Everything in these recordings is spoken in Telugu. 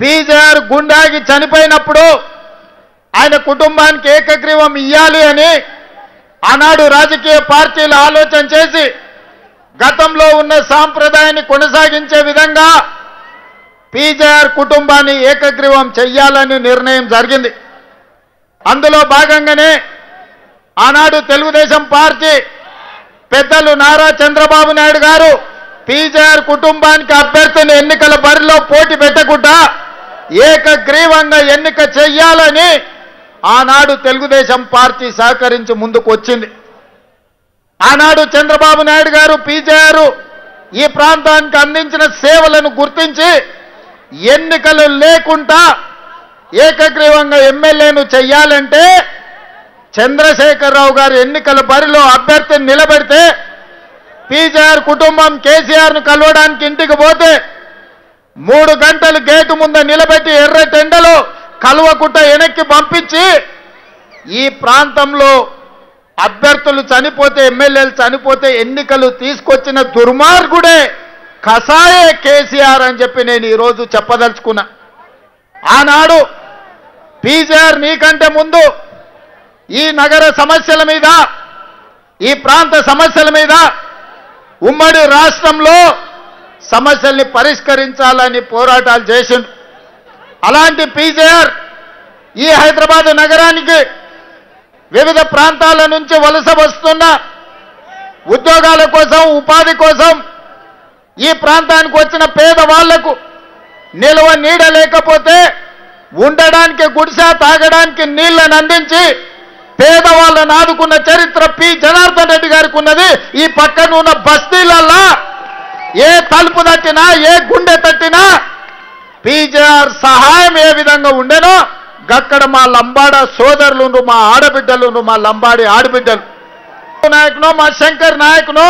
పీజేఆర్ గుండాగి చనిపోయినప్పుడు ఆయన కుటుంబానికి ఏకగ్రీవం ఇయ్యాలి అని ఆనాడు రాజకీయ పార్టీలు ఆలోచన చేసి గతంలో ఉన్న సాంప్రదాయాన్ని కొనసాగించే విధంగా పీజేఆర్ కుటుంబాన్ని ఏకగ్రీవం చెయ్యాలని నిర్ణయం జరిగింది. అందులో భాగంగానే ఆనాడు తెలుగుదేశం పార్టీ పెద్దలు నారా చంద్రబాబు నాయుడు గారు పీజేఆర్ కుటుంబానికి అభ్యర్థిని ఎన్నికల బరిలో పోటీ పెట్టకుండా ఏకగ్రీవంగా ఎన్నిక చెయ్యాలని ఆనాడు తెలుగుదేశం పార్టీ సహకరించి ముందుకు వచ్చింది. ఆనాడు చంద్రబాబు నాయుడు గారు పీజేఆర్ ఈ ప్రాంతానికి అందించిన సేవలను గుర్తించి ఎన్నికలు లేకుండా ఏకగ్రీవంగా ఎమ్మెల్యేను చెయ్యాలంటే చంద్రశేఖరరావు గారు ఎన్నికల బరిలో అభ్యర్థిని నిలబెడితే పీజేఆర్ కుటుంబం కేసీఆర్ను కలవడానికి ఇంటికి పోతే 3 గంటలు గేటు ముందు నిలబెట్టి ఎర్రటెండలో కలవకుట్ట వెనక్కి పంపించి ఈ ప్రాంతంలో అభ్యర్థులు చనిపోతే ఎమ్మెల్యేలు చనిపోతే ఎన్నికలు తీసుకొచ్చిన దుర్మార్గుడే కసాయే కేసీఆర్ అని చెప్పి నేను ఈరోజు చెప్పదలుచుకున్నా. ఆనాడు పీజేఆర్ నీకంటే ముందు ఈ నగర సమస్యల మీద ఈ ప్రాంత సమస్యల మీద ఉమ్మడి రాష్ట్రంలో సమస్యల్ని పరిష్కరించాలని పోరాటాలు చేసిండు. అలాంటి పీజేఆర్ ఈ హైదరాబాద్ నగరానికి వివిధ ప్రాంతాల నుంచి వలస వస్తున్న ఉద్యోగాల కోసం ఉపాధి కోసం ఈ ప్రాంతానికి వచ్చిన పేదవాళ్లకు నిల్వ నీడ లేకపోతే ఉండడానికి గుడిసె తాగడానికి నీళ్లను అందించి పేదవాళ్ళను ఆదుకున్న చరిత్ర పి జనార్దన్ రెడ్డి గారికి ఉన్నది. ఈ పక్కన ఉన్న బస్తీలల్లా ఏ తలుపు తట్టినా ఏ గుండె తట్టినా పీజేఆర్ సహాయం ఏ విధంగా ఉండేనో గక్కడ మా లంబాడ సోదరులు మా ఆడబిడ్డలు మా లంబాడి ఆడబిడ్డలు నాయకునో మా శంకర్ నాయకునో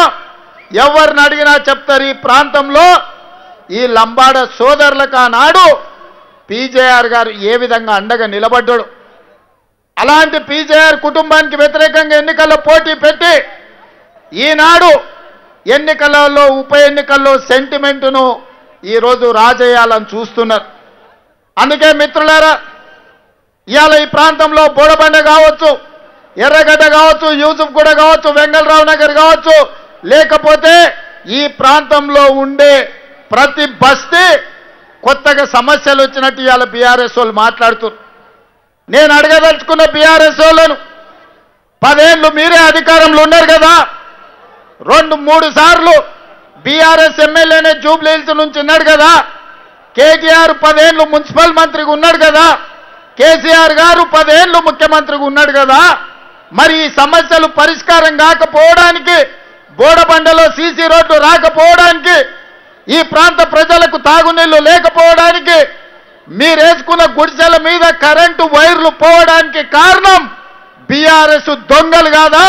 ఎవరిని అడిగినా చెప్తారు. ఈ ప్రాంతంలో ఈ లంబాడ సోదరులకు ఆనాడు పీజేఆర్ గారు ఏ విధంగా అండగా నిలబడ్డాడు. అలాంటి పీజేఆర్ కుటుంబానికి వ్యతిరేకంగా ఎన్నికల్లో పోటీ పెట్టి ఈనాడు ఎన్నికలలో ఉప ఎన్నికల్లో సెంటిమెంటును ఈరోజు రాజేయాలని చూస్తున్నారు. అందుకే మిత్రులారా ఇవాళ ఈ ప్రాంతంలో బోడబండ కావచ్చు, ఎర్రగడ్డ కావచ్చు, యూసుఫ్ గూడ కావచ్చు, వెంగళరావు నగర్ కావచ్చు, లేకపోతే ఈ ప్రాంతంలో ఉండే ప్రతి బస్తీ కొత్తగా సమస్యలు వచ్చినట్టు ఇవాళ బీఆర్ఎస్ వాళ్ళు మాట్లాడుతున్నారు. నేను అడగదలుచుకున్న బీఆర్ఎస్ వాళ్ళను 10 ఏళ్ళు మీరే అధికారంలో ఉన్నారు కదా, 2-3 సార్లు బీఆర్ఎస్ ఎమ్మెల్యేనే జూబ్లీ హిల్స్ నుంచి ఉన్నాడు కదా, కేటీఆర్ 10 ఏళ్ళు మున్సిపల్ మంత్రిగా ఉన్నాడు కదా, కేసీఆర్ గారు 10 ఏళ్ళు ముఖ్యమంత్రిగా ఉన్నాడు కదా, మరి ఈ సమస్యలు పరిష్కారం కాకపోవడానికి బోడబండలో సీసీ రోడ్లు రాకపోవడానికి ఈ ప్రాంత ప్రజలకు తాగునీళ్లు లేకపోవడానికి మీరేసుకున్న గుడిసెల మీద కరెంటు వైర్లు పోవడానికి కారణం బీఆర్ఎస్ దొంగలు కాదా?